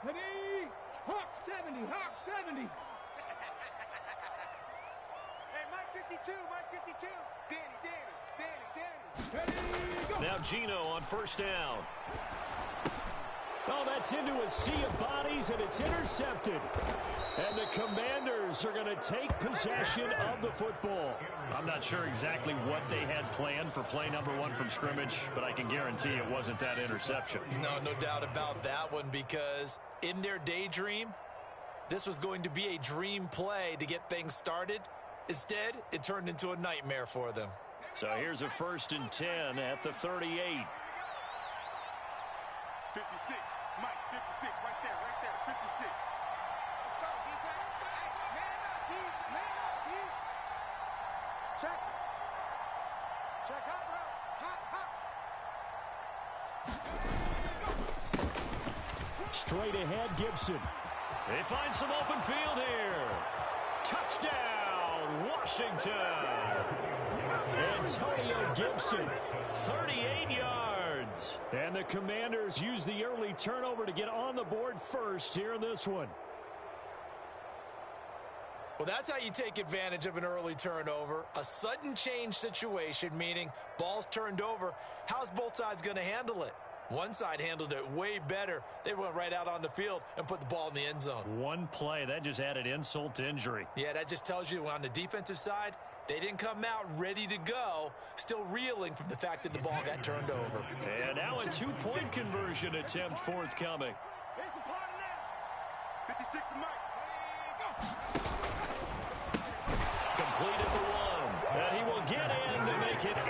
Ready? Hawk 70, Hawk 70. Hey, Mike 52, Mike 52. Danny. Ready, go. Now Gino on first down. Oh, that's into a sea of bodies, and it's intercepted. And the Commanders are going to take possession of the football. I'm not sure exactly what they had planned for play number 1 from scrimmage, but I can guarantee it wasn't that interception. No doubt about that one, because in their daydream, this was going to be a dream play to get things started. Instead, it turned into a nightmare for them. So here's a 1st and 10 at the 38. 56, Mike 56, right there, 56. Let's go, defense. Hey, man up, D. Check hot route. Hot. Straight ahead, Gibson. They find some open field here. Touchdown, Washington. Antonio Gibson, 38 yards. And the Commanders use the early turnover to get on the board first here in this one. Well, that's how you take advantage of an early turnover. A sudden change situation, meaning ball's turned over. How's both sides going to handle it? One side handled it way better. They went right out on the field and put the ball in the end zone. One play, that just added insult to injury. Yeah, that just tells you on the defensive side, they didn't come out ready to go, still reeling from the fact that the ball got turned over. And now a 2-point conversion attempt forthcoming. Here's the party now. 56 to Mike. Completed the one. And he will get in to make it 8-0.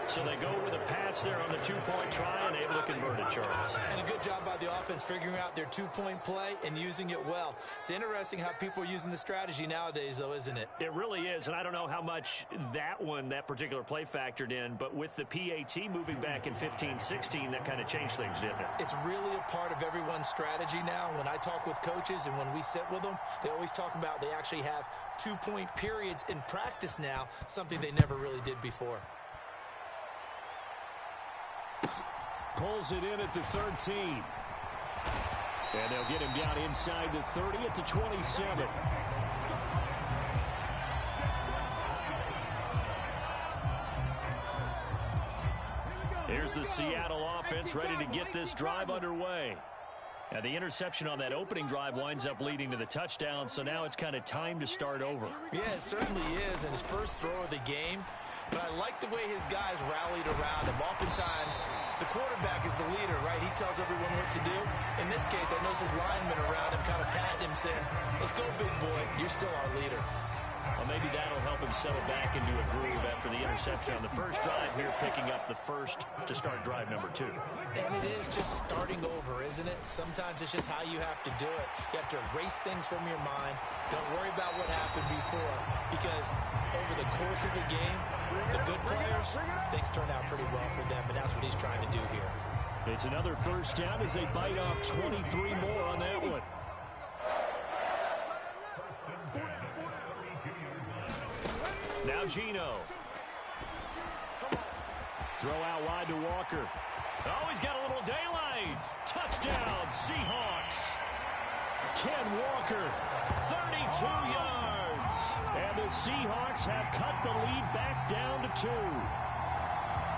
So they go with a pass there on the 2-point try and able to convert it, Charles. And a good job by the offense figuring out their 2-point play and using it well. It's interesting how people are using the strategy nowadays, though, isn't it? It really is, and I don't know how much that particular play factored in, but with the PAT moving back in 15-16, that kind of changed things, didn't it? It's really a part of everyone's strategy now. When I talk with coaches and when we sit with them, they always talk about they actually have 2-point periods in practice now, something they never really did before. Pulls it in at the 13. And they'll get him down inside the 30 at the 27. Here's the Seattle offense ready to get this drive underway. And the interception on that opening drive winds up leading to the touchdown, so now it's kind of time to start over. Yeah, it certainly is, and his first throw of the game. But I like the way his guys rallied around him. Oftentimes, the quarterback is the leader, right? He tells everyone what to do. In this case, I noticed his linemen around him kind of patting him, saying, let's go, big boy. You're still our leader. Well, maybe that'll help him settle back into a groove after the interception on the first drive here, picking up the first to start drive number 2. And it is just starting over, isn't it? Sometimes it's just how you have to do it. You have to erase things from your mind. Don't worry about what happened before, because over the course of a game, the good players, things turn out pretty well for them, and that's what he's trying to do here. It's another first down as they bite off 23 more on that one. Now Gino. Throw out wide to Walker. Oh, he's got a little daylight. Touchdown, Seahawks. Ken Walker, 32 yards. And the Seahawks have cut the lead back down to 2.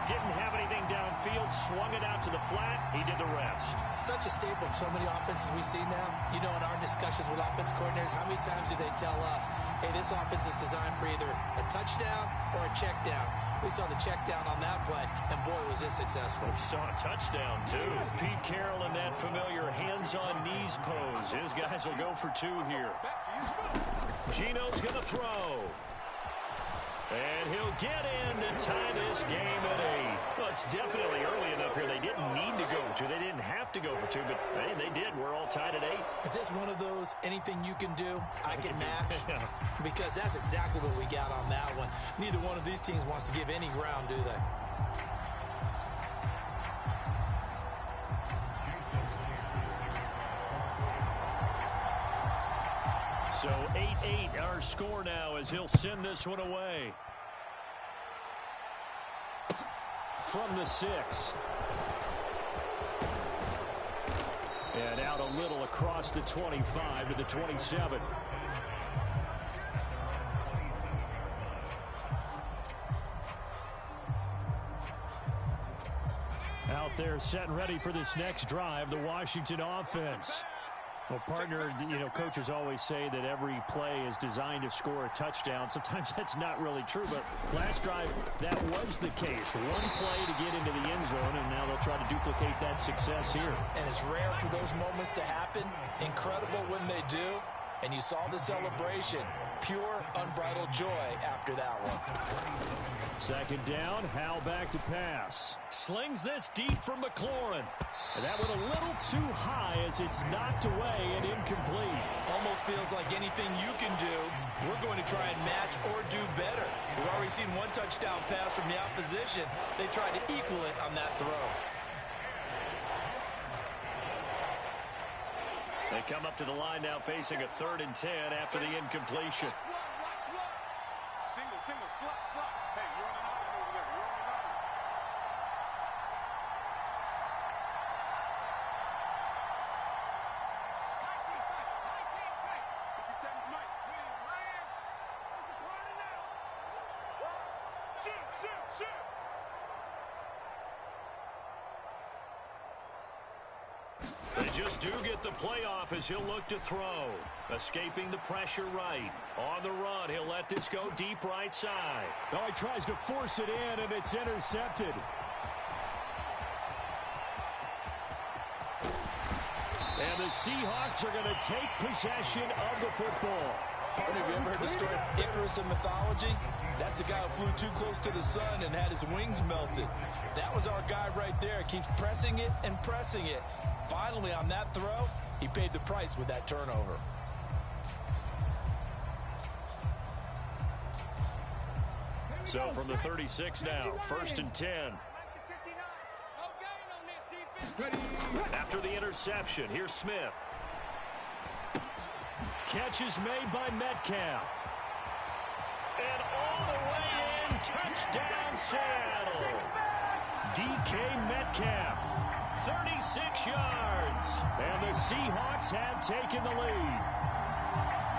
Didn't have anything downfield, swung it out to the flat. He did the rest. Such a staple of so many offenses we see now. You know, in our discussions with offense coordinators, how many times do they tell us, hey, this offense is designed for either a touchdown or a check down? We saw the check down on that play, and boy, was it successful. We saw a touchdown, too. Pete Carroll in that familiar hands-on-knees pose. His guys will go for 2 here. Gino's going to throw. And he'll get in to tie this game at 8. Well, it's definitely early enough here. They didn't need to go for 2. They didn't have to go for 2, but hey, they did. We're all tied at 8. Is this one of those anything you can do, I can match? Because that's exactly what we got on that one. Neither one of these teams wants to give any ground, do they? So 8-8 our score now as he'll send this one away. From the 6. And out a little across the 25 to the 27. Out there set and ready for this next drive, the Washington offense. Well, partner, you know, coaches always say that every play is designed to score a touchdown. Sometimes that's not really true, but last drive, that was the case. One play to get into the end zone, and now they'll try to duplicate that success here. And it's rare for those moments to happen. Incredible when they do. And you saw the celebration. Pure, unbridled joy after that one. Second down, Howell back to pass. Slings this deep from McLaurin. And that went a little too high as it's knocked away and incomplete. Almost feels like anything you can do, we're going to try and match or do better. We've already seen one touchdown pass from the opposition. They tried to equal it on that throw. They come up to the line now facing a 3rd and 10 after the incompletion. Single, slot. Hey, you're on an island over there. You're on an island. My team tight. 57's Mike. We ain't playing. It's a party now. Shoot. They just do get the playoff as he'll look to throw. Escaping the pressure right. On the run, he'll let this go deep right side. Oh, he tries to force it in, and it's intercepted. And the Seahawks are going to take possession of the football. Partner, have you ever heard the story of Icarus in mythology? That's the guy who flew too close to the sun and had his wings melted. That was our guy right there. Keeps pressing it and pressing it. Finally, on that throw, he paid the price with that turnover. So from the 36 now, 1st and 10. After the interception, here's Smith. Catch is made by Metcalf. And all the way in, touchdown Seattle. DK Metcalf. 36 yards. And the Seahawks have taken the lead.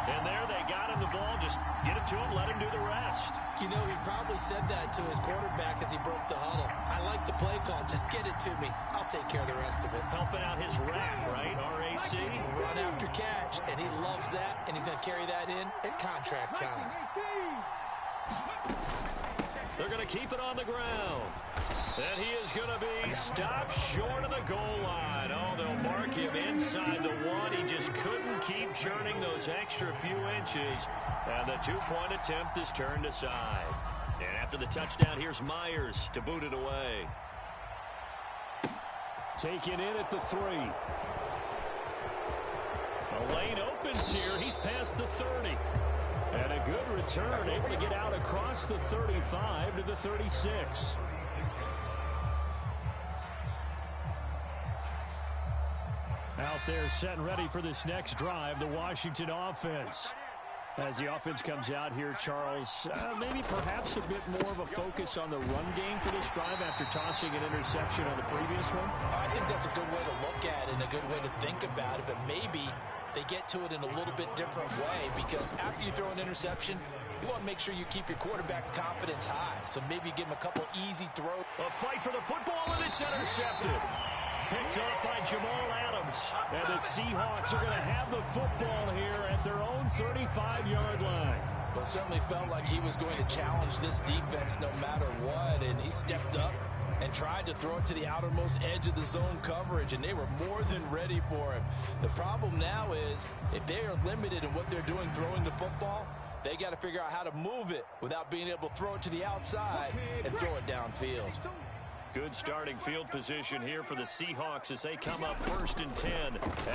And there they got him the ball. Just get it to him, let him do the rest. You know, he probably said that to his quarterback as he broke the huddle. I like the play call. Just get it to me. I'll take care of the rest of it. Helping out his rack, right? RAC. Run after catch, and he loves that, and he's going to carry that in at contract time. They're going to keep it on the ground. And he is going to be stopped short of the goal line. Oh, they'll mark him inside the 1. He just couldn't keep churning those extra few inches. And the 2-point attempt is turned aside. And after the touchdown, here's Myers to boot it away. Taken in at the 3. The lane opens here. He's past the 30. And a good return, able to get out across the 35 to the 36. Out there set and ready for this next drive, the Washington offense. As the offense comes out here, Charles, maybe perhaps a bit more of a focus on the run game for this drive after tossing an interception on the previous one? I think that's a good way to look at it and a good way to think about it, but maybe they get to it in a little bit different way, because after you throw an interception, you want to make sure you keep your quarterback's confidence high. So maybe give him a couple easy throws. A fight for the football, and it's intercepted. Picked up by Jamal Adams. And the Seahawks are going to have the football here at their own 35-yard line. Well, it certainly felt like he was going to challenge this defense no matter what, and he stepped up and tried to throw it to the outermost edge of the zone coverage, and they were more than ready for him. The problem now is, if they are limited in what they're doing throwing the football, they got to figure out how to move it without being able to throw it to the outside and throw it downfield. Good starting field position here for the Seahawks as they come up 1st and 10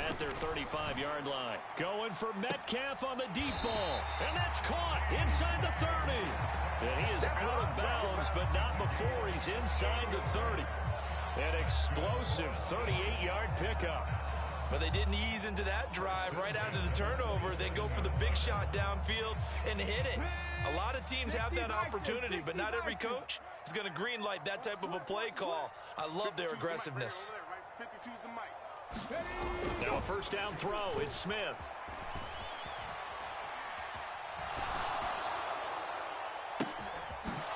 at their 35-yard line. Going for Metcalf on the deep ball. And that's caught inside the 30. And he is out of bounds, but not before he's inside the 30. An explosive 38-yard pickup. But they didn't ease into that drive right out of the turnover. They go for the big shot downfield and hit it. A lot of teams have that opportunity, but not every coach is going to greenlight that type of a play call. I love their aggressiveness. 52's the mic. Now a first down throw. It's Smith.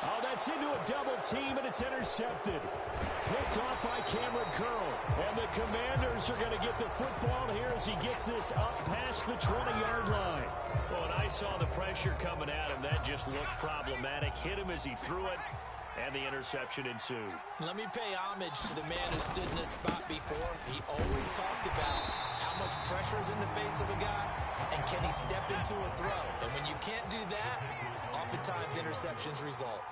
Oh, that's into a double team, and it's intercepted. Picked off by Cameron Curl. And the Commanders are going to get the football here as he gets this up past the 20-yard line. Well, and I saw the pressure coming at him. That just looked problematic. Hit him as he threw it, and the interception ensued. Let me pay homage to the man who stood in this spot before. He always talked about how much pressure is in the face of a guy, and can he step into a throw. And when you can't do that, oftentimes interceptions result.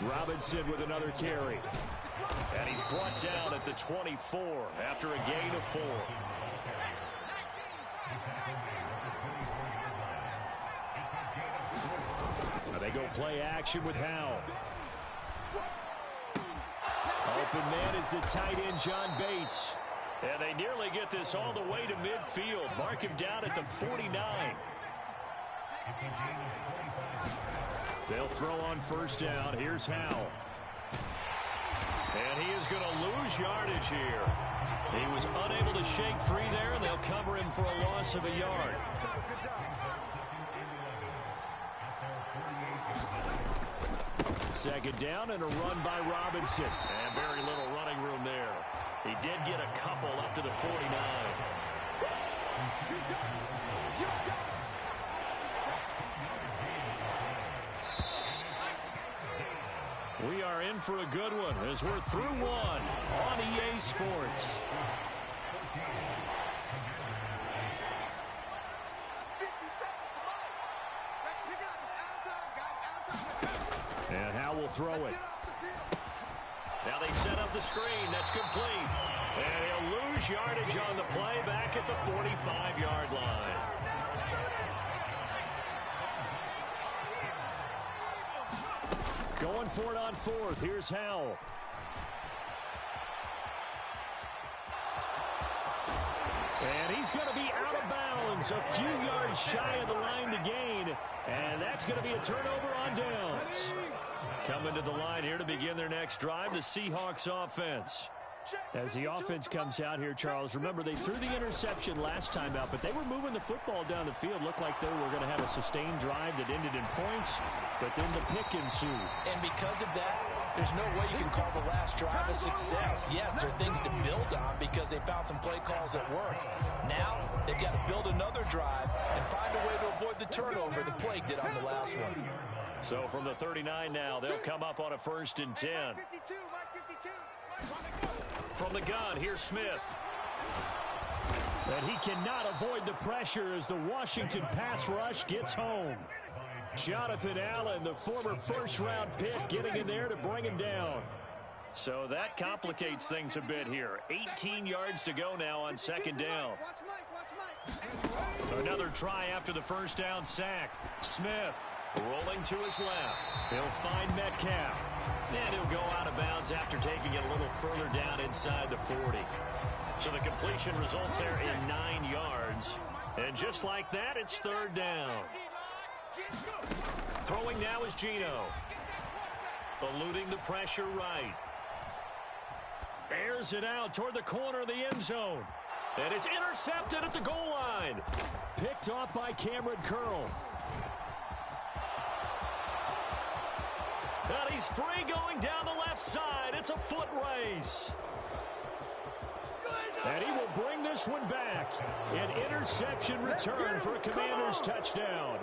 Robinson with another carry. And he's brought down at the 24 after a gain of 4. Now they go play action with Howell. Open man is the tight end, John Bates. And they nearly get this all the way to midfield. Mark him down at the 49. They'll throw on first down. Here's Howell. And he is going to lose yardage here. He was unable to shake free there, and they'll cover him for a loss of a yard. Second down and a run by Robinson. And very little running room there. He did get a couple up to the 49. We are in for a good one as we're through one on EA Sports. And Howell will throw it. Now they set up the screen. That's complete. And he'll lose yardage on the play back at the 45-yard line. Going for it on fourth. Here's Howell. And he's going to be out of bounds, a few yards shy of the line to gain. And that's going to be a turnover on downs. Coming to the line here to begin their next drive, the Seahawks offense. As the offense comes out here, Charles, remember they threw the interception last time out, but they were moving the football down the field. Looked like they were going to have a sustained drive that ended in points, but then the pick ensued. And because of that, there's no way you can call the last drive a success. Yes, there are things to build on because they found some play calls that work. Now, they've got to build another drive and find a way to avoid the turnover the Plague did on the last one. So from the 39 now, they'll come up on a 1st and 10. From the gun, here's Smith. But he cannot avoid the pressure as the Washington pass rush gets home. Jonathan Allen, the former first-round pick, getting in there to bring him down. So that complicates things a bit here. 18 yards to go now on 2nd down. Another try after the first down sack. Smith rolling to his left. He'll find Metcalf. And he'll go out of bounds after taking it a little further down inside the 40. So the completion results there in 9 yards. And just like that, it's 3rd down. Throwing now is Geno. Eluding the pressure right. Airs it out toward the corner of the end zone. And it's intercepted at the goal line. Picked off by Cameron Curl. And he's free going down the left side. It's a foot race. And he will bring this one back. An interception return for a Commanders touchdown.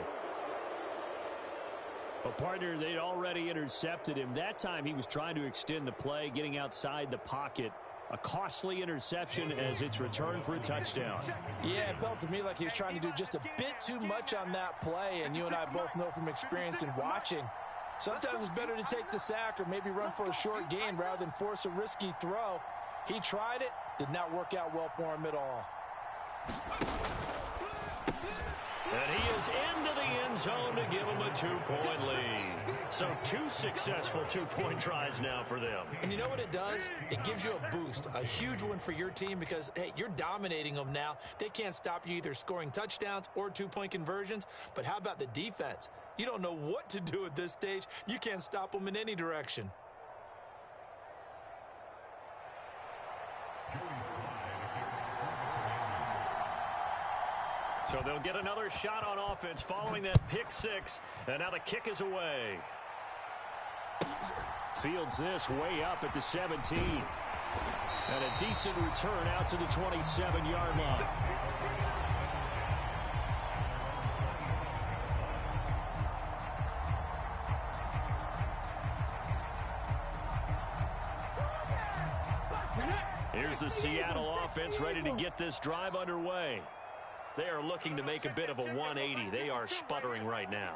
A partner, they'd already intercepted him. That time he was trying to extend the play, getting outside the pocket. A costly interception as it's returned for a touchdown. Yeah, it felt to me like he was trying to do just a bit too much on that play, and you and I both know from experience in watching, sometimes it's better to take the sack or maybe run for a short gain rather than force a risky throw. He tried it, did not work out well for him at all. And he is into the end zone to give him a 2-point lead. So 2 successful 2-point tries now for them. And you know what it does? It gives you a boost, a huge one for your team because, hey, you're dominating them now. They can't stop you either scoring touchdowns or 2-point conversions. But how about the defense? You don't know what to do at this stage. You can't stop them in any direction. So they'll get another shot on offense following that pick six. And now the kick is away. Fields this way up at the 17. And a decent return out to the 27-yard line. Here's the Seattle offense ready to get this drive underway. They are looking to make a bit of a 180. They are sputtering right now.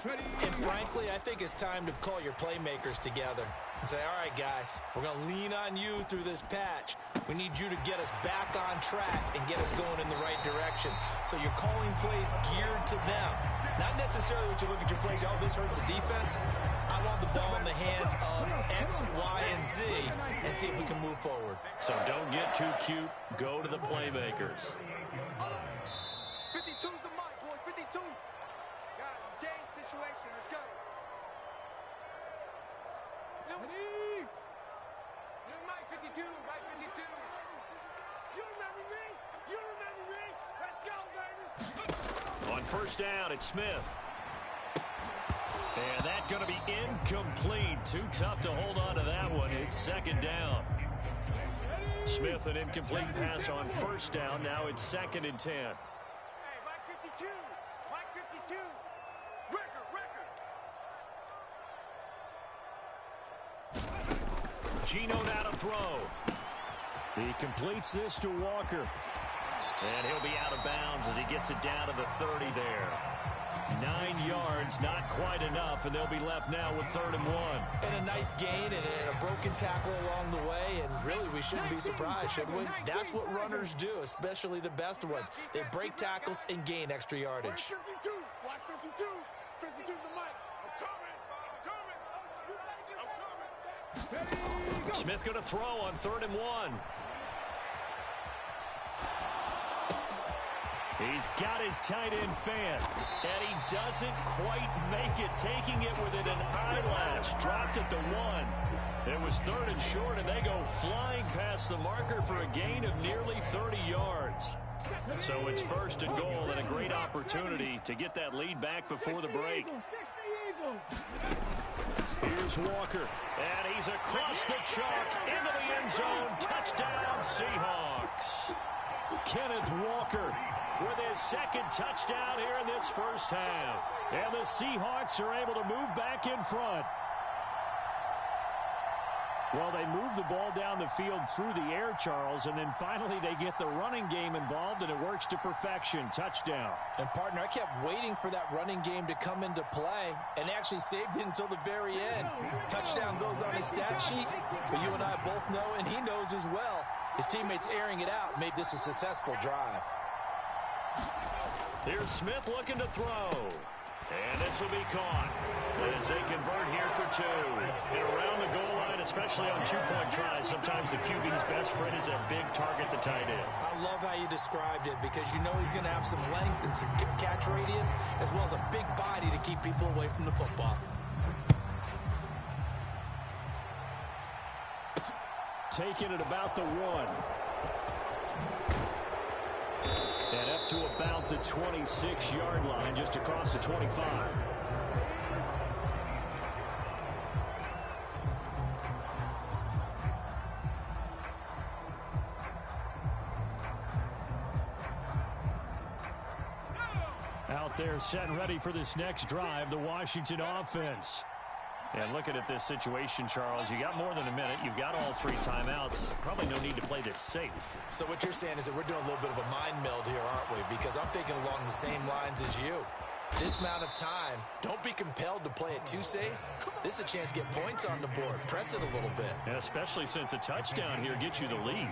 And frankly, I think it's time to call your playmakers together and say, all right, guys, we're going to lean on you through this patch. We need you to get us back on track and get us going in the right direction. So you're calling plays geared to them. Not necessarily when you look at your plays, oh, this hurts the defense. I want the ball in the hands of X, Y, and Z and see if we can move forward. So don't get too cute. Go to the playmakers. 52's the mic, boys. 52. Guys, it's game situation. Let's go. New mic 52. Mic 52. You remember me? You remember me? Let's go, baby. On first down, it's Smith. And that's going to be incomplete. Too tough to hold on to that one. It's second down. Smith, an incomplete pass on first down. Now it's 2nd and 10. Hey, Mike 52. Mike 52. Record. Gino now to throw. He completes this to Walker. And he'll be out of bounds as he gets it down to the 30 there. 9 yards, not quite enough, and they'll be left now with 3rd and 1. And a nice gain and a broken tackle along the way, and really we shouldn't be surprised, should we? That's what runners do, especially the best ones. They break tackles and gain extra yardage. Watch 52. Watch 52. 52's the mic. I'm coming. Smith going to throw on 3rd and 1. He's got his tight end fan. And he doesn't quite make it, taking it within an eyelash. Dropped at the 1. It was 3rd and short, and they go flying past the marker for a gain of nearly 30 yards. So it's 1st and goal, and a great opportunity to get that lead back before the break. Here's Walker. And he's across the chalk into the end zone. Touchdown, Seahawks. Kenneth Walker with his 2nd touchdown here in this first half. And the Seahawks are able to move back in front. Well, they move the ball down the field through the air, Charles, and then finally they get the running game involved, and it works to perfection. Touchdown. And, partner, I kept waiting for that running game to come into play and actually saved it until the very end. Touchdown goes on his stat sheet, but you and I both know, and he knows as well, his teammates airing it out made this a successful drive. Here's Smith looking to throw. And this will be caught as they convert here for 2. And around the goal line, especially on 2-point tries, sometimes the QB's best friend is a big target, the tight end. I love how you described it because you know he's going to have some length and some catch radius as well as a big body to keep people away from the football. Taking it about the 1. And up to about the 26-yard line, just across the 25. Out there set and ready for this next drive, the Washington offense. And looking at this situation, Charles, you got more than a minute. You've got all 3 timeouts. Probably no need to play this safe. So what you're saying is that we're doing a little bit of a mind meld here, aren't we? Because I'm thinking along the same lines as you. This amount of time, don't be compelled to play it too safe. This is a chance to get points on the board. Press it a little bit. And especially since a touchdown here gets you the lead.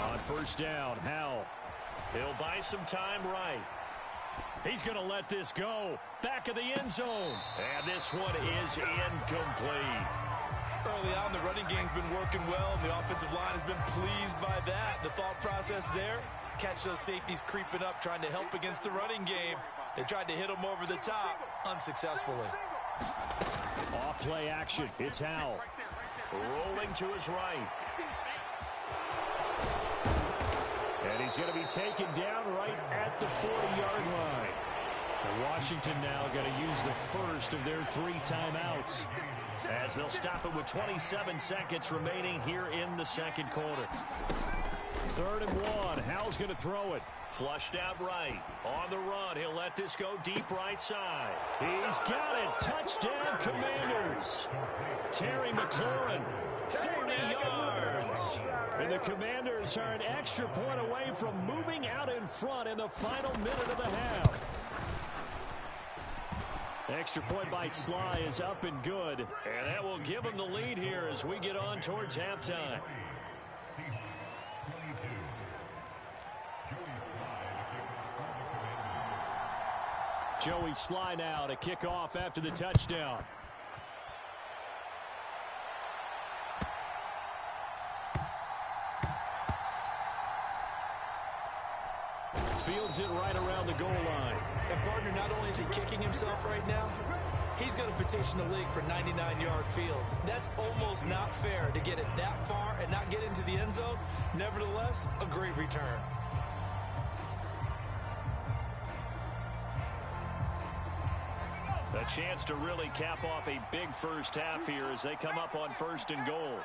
On first down, Howell. He'll buy some time right. He's going to let this go. Back of the end zone. And this one is incomplete. Early on, the running game's been working well, and the offensive line has been pleased by that. The thought process there, catch those safeties creeping up, trying to help against the running game. They tried to hit them over the top, unsuccessfully. Off play action. It's Howell. Rolling to his right. And he's going to be taken down right at the 40-yard line. And Washington now going to use the first of their 3 timeouts, as they'll stop it with 27 seconds remaining here in the second quarter. 3rd and 1. Howell's going to throw it. Flushed out right. On the run. He'll let this go deep right side. He's got it. Touchdown, Commanders. Terry McLaurin, 40 yards. And the Commanders are an extra point away from moving out in front in the final minute of the half. Extra point by Sly is up and good. And that will give them the lead here as we get on towards halftime. Joey Sly now to kick off after the touchdown. Fields it right around the goal line. And, partner, not only is he kicking himself right now, he's going to petition the league for 99-yard fields. That's almost not fair to get it that far and not get into the end zone. Nevertheless, a great return. A chance to really cap off a big first half here as they come up on 1st and goal.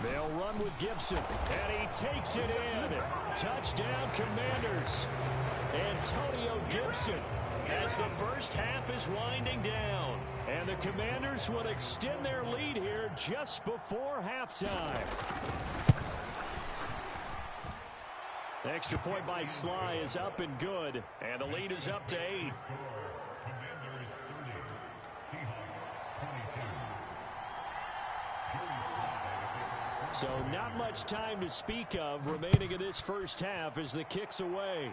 They'll run with Gibson, and he takes it in. Touchdown, Commanders. Antonio Gibson, as the first half is winding down. And the Commanders will extend their lead here just before halftime. The extra point by Sly is up and good. And the lead is up to 8. So not much time to speak of remaining in this first half as the kick's away.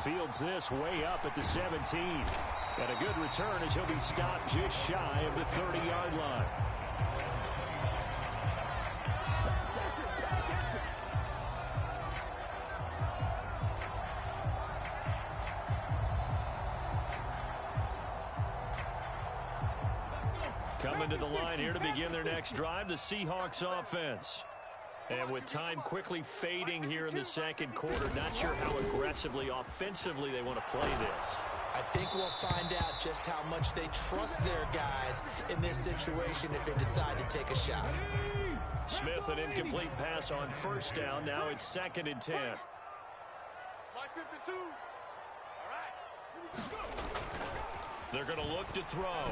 Fields this way up at the 17. And a good return as he'll be stopped just shy of the 30-yard line. Coming to the line here to begin their next drive, the Seahawks offense. And with time quickly fading here in the second quarter, not sure how aggressively, offensively they want to play this. I think we'll find out just how much they trust their guys in this situation if they decide to take a shot. Smith, an incomplete pass on 1st down. Now it's 2nd and 10. My 52. All right. They're going to look to throw.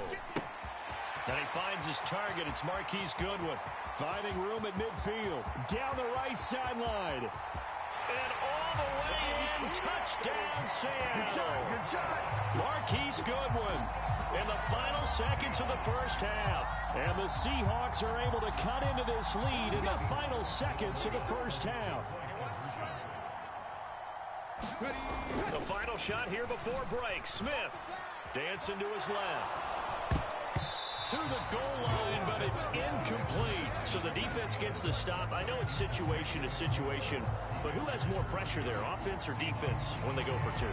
And he finds his target. It's Marquise Goodwin. Finding room at midfield. Down the right sideline. And all the way in. Touchdown, Seattle. Good shot. Marquise Goodwin in the final seconds of the first half. And the Seahawks are able to cut into this lead in the final seconds of the first half. The final shot here before break. Smith dancing to his left. To the goal line, but it's incomplete. So the defense gets the stop. I know it's situation to situation, but who has more pressure there, offense or defense, when they go for 2?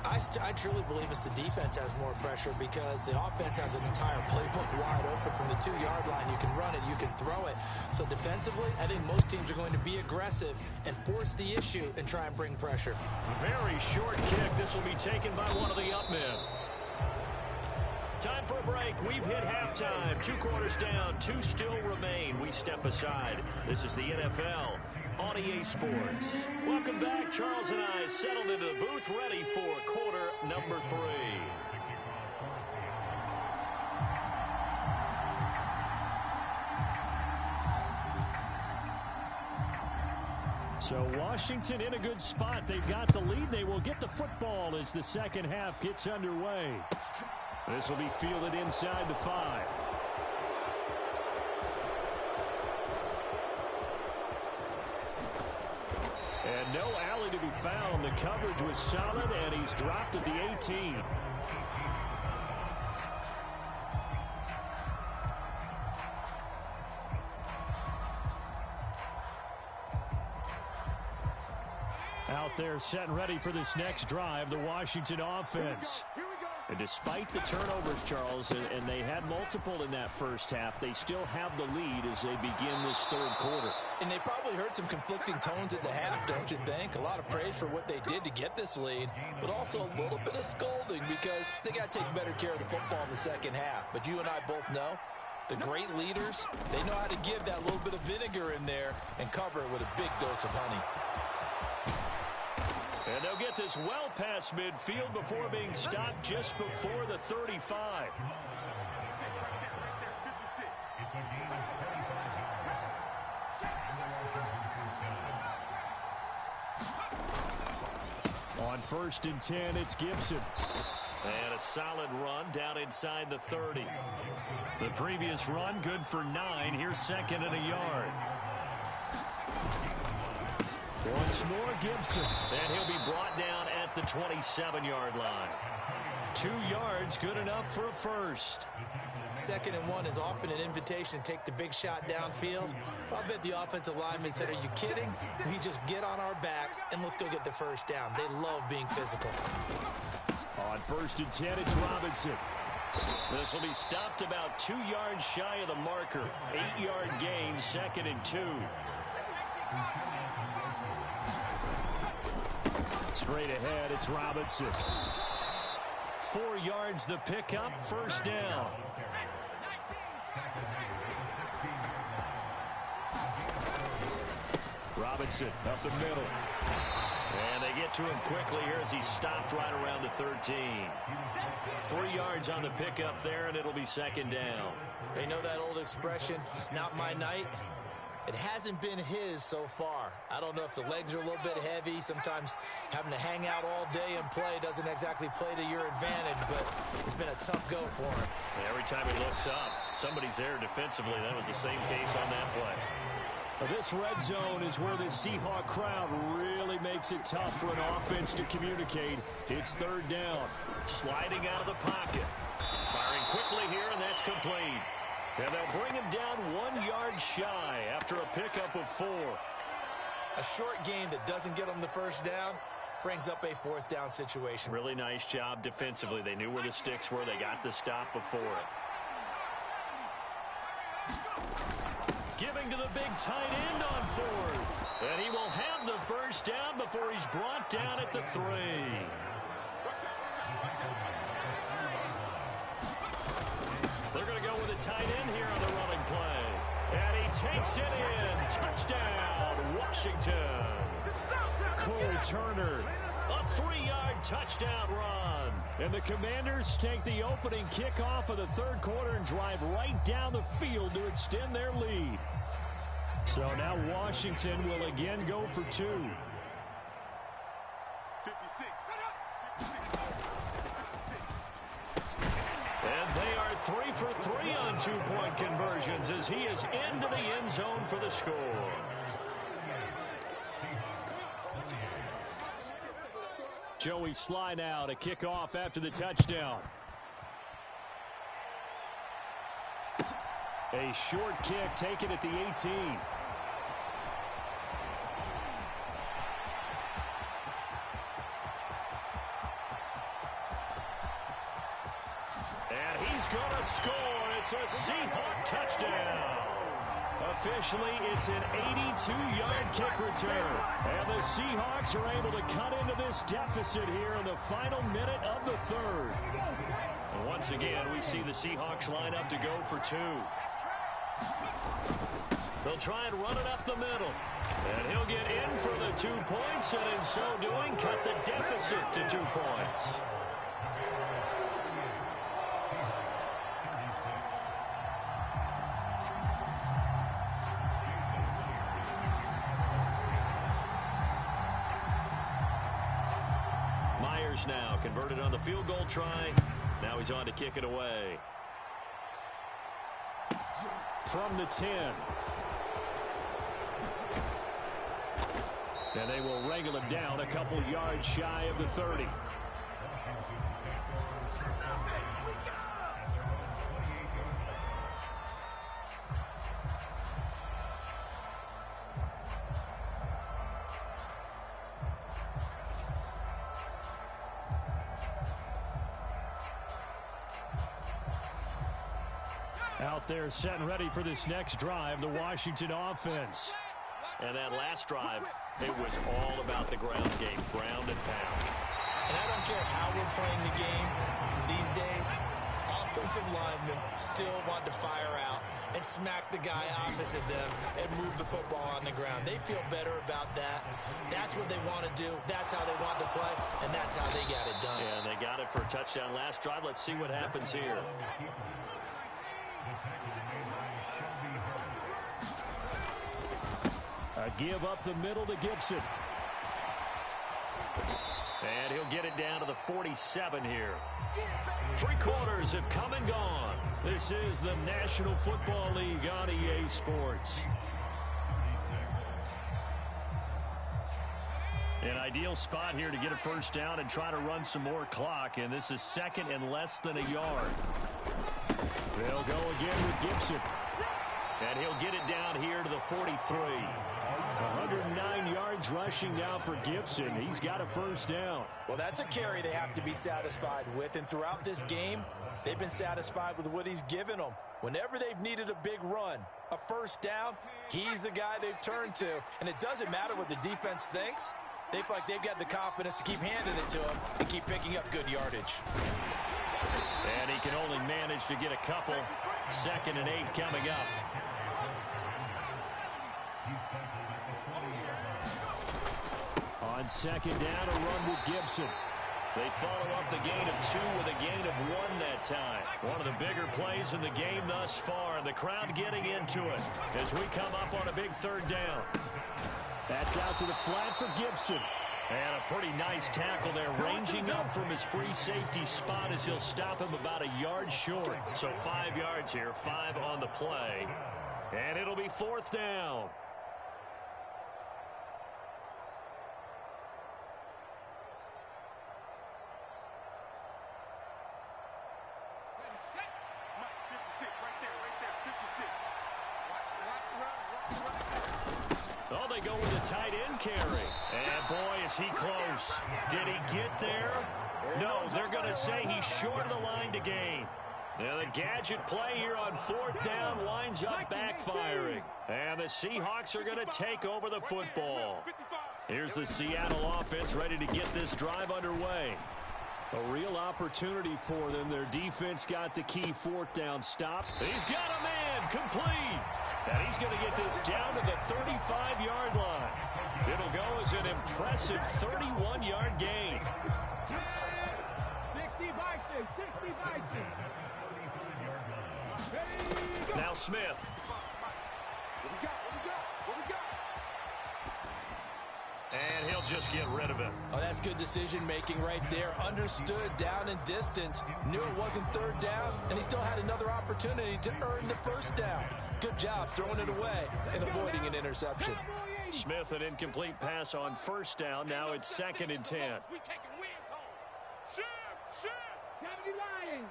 I truly believe it's the defense has more pressure because the offense has an entire playbook wide open from the 2-yard line. You can run it, you can throw it. So defensively, I think most teams are going to be aggressive and force the issue and try and bring pressure. Very short kick. This will be taken by one of the up men. Time for a break. We've hit halftime. 2 quarters down. 2 still remain. We step aside. This is the NFL on EA Sports. Welcome back. Charles and I settled into the booth, ready for quarter number 3. So Washington in a good spot. They've got the lead. They will get the football as the second half gets underway. This will be fielded inside the 5. And no alley to be found. The coverage was solid, and he's dropped at the 18. Out there set and ready for this next drive, the Washington offense. And despite the turnovers, Charles, and they had multiple in that first half, they still have the lead as they begin this third quarter. And they probably heard some conflicting tones at the half, don't you think? A lot of praise for what they did to get this lead, but also a little bit of scolding because they got to take better care of the football in the second half. But you and I both know the great leaders, they know how to give that little bit of vinegar in there and cover it with a big dose of honey. And they'll get this well past midfield before being stopped just before the 35. On 1st and 10, it's Gibson. And a solid run down inside the 30. The previous run good for 9. Here's 2nd and a yard. Once more, Gibson. And he'll be brought down at the 27-yard line. 2 yards, good enough for a first. 2nd and 1 is often an invitation to take the big shot downfield. I'll bet the offensive lineman said, are you kidding? We just get on our backs and let's go get the first down. They love being physical. On 1st and 10, it's Robinson. This will be stopped about 2 yards shy of the marker. 8-yard gain, 2nd and 2. Straight ahead, it's Robinson. 4 yards the pickup, first down. Robinson up the middle. And they get to him quickly here as he stopped right around the 13. 3 yards on the pickup there, and it'll be 2nd down. You know that old expression, it's not my night? It hasn't been his so far. I don't know if the legs are a little bit heavy. Sometimes having to hang out all day and play doesn't exactly play to your advantage, but it's been a tough go for him. Every time he looks up, somebody's there defensively. That was the same case on that play. This red zone is where the Seahawk crowd really makes it tough for an offense to communicate. It's 3rd down. Sliding out of the pocket. Firing quickly here, and that's complete. And they'll bring him down 1 yard shy after a pickup of 4. A short gain that doesn't get them the first down brings up a 4th down situation. Really nice job defensively. They knew where the sticks were. They got the stop before it. Giving to the big tight end on 4th. And he will have the first down before he's brought down at the 3. They're going to go with a tight end here on the running play. And he takes it in. Touchdown, Washington. Cole Turner. A 3-yard touchdown run. And the Commanders take the opening kickoff of the 3rd quarter and drive right down the field to extend their lead. So now Washington will again go for 2. 56. And they are 3 for 3 on 2-point conversions as he is into the end zone for the score. Joey slide out, a kickoff after the touchdown. A short kick taken at the 18. And he's going to score. It's a Seahawk touchdown. Officially, it's an 82-yard kick return. And the Seahawks are able to cut into this deficit here in the final minute of the 3rd. And once again, we see the Seahawks line up to go for 2. They'll try and run it up the middle. And he'll get in for the 2 points, and in so doing, cut the deficit to 2 points. Myers now converted on the field goal try. Now he's on to kick it away. From the 10. And they will wrangle him down a couple yards shy of the 30. Out there setting ready for this next drive, the Washington offense. And that last drive, it was all about the ground game, ground and pound. And I don't care how we're playing the game these days, offensive linemen still want to fire out and smack the guy opposite them and move the football on the ground. They feel better about that. That's what they want to do. That's how they want to play, and that's how they got it done. Yeah, they got it for a touchdown last drive. Let's see what happens here. A give up the middle to Gibson. And he'll get it down to the 47 here. 3 quarters have come and gone. This is the National Football League on EA Sports. An ideal spot here to get a first down and try to run some more clock, and this is second and less than a yard. They'll go again with Gibson. And he'll get it down here to the 43. 109 yards rushing now for Gibson. He's got a first down. Well, that's a carry they have to be satisfied with, and throughout this game, they've been satisfied with what he's given them. Whenever they've needed a big run, a first down, he's the guy they've turned to. And it doesn't matter what the defense thinks. They feel like they've got the confidence to keep handing it to him and keep picking up good yardage. And he can only manage to get a couple. 2nd and 8 coming up. On second down, a run with Gibson. They follow up the gain of 2 with a gain of 1 that time. One of the bigger plays in the game thus far, and the crowd getting into it as we come up on a big 3rd down. That's out to the flat for Gibson. And a pretty nice tackle there, ranging up from his free safety spot as he'll stop him about a yard short. So 5 yards here, 5 on the play. And it'll be 4th down. Oh, they go with a tight end carry. And, boy, is he close. Did he get there? No, they're going to say he's short of the line to gain. Now, the gadget play here on 4th down winds up backfiring. And the Seahawks are going to take over the football. Here's the Seattle offense ready to get this drive underway. A real opportunity for them. Their defense got the key 4th down stop. He's got a man complete. And he's going to get this down to the 35-yard line. It'll go as an impressive 31-yard gain. 60 Vikings, 60 Vikings. Now Smith. What we got? What we got? And he'll just get rid of it. Oh, that's good decision-making right there. Understood down and distance. Knew it wasn't 3rd down, and he still had another opportunity to earn the first down. Good job throwing it away and avoiding an interception. Smith, an incomplete pass on 1st down. Now it's 2nd and 10. We taking wins home. Shoot! 70 Lions.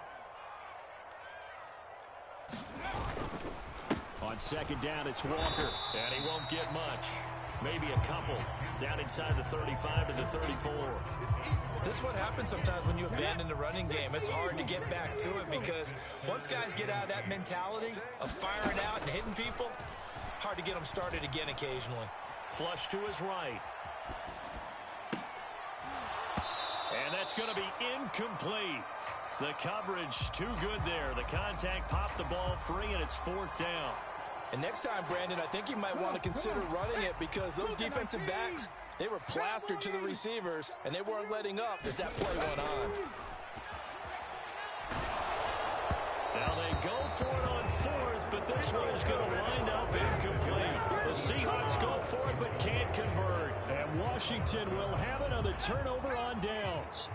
On 2nd down, it's Walker. And he won't get much. Maybe a couple. Down inside the 35 to the 34. This is what happens sometimes when you abandon the running game. It's hard to get back to it because once guys get out of that mentality of firing out and hitting people, hard to get them started again occasionally. Flush to his right. And that's going to be incomplete. The coverage too good there. The contact popped the ball free, and it's 4th down. And next time, Brandon, I think you might want to consider running it because those defensive backs, they were plastered to the receivers, and they weren't letting up as that play went on. Now they go for it on 4th, but this one is going to wind up incomplete. The Seahawks go for it, but can't convert. And Washington will have another turnover on downs.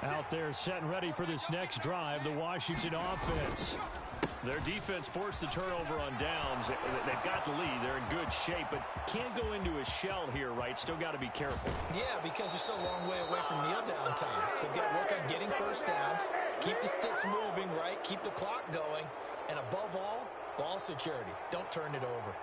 Out there setting ready for this next drive, the Washington offense. Their defense forced the turnover on downs. They've got the lead. They're in good shape, but can't go into a shell here, right? Still got to be careful. Yeah, because they're still a long way away from kneel down time. So they've got to work on getting first downs, keep the sticks moving, right? Keep the clock going, and above all, ball security. Don't turn it over.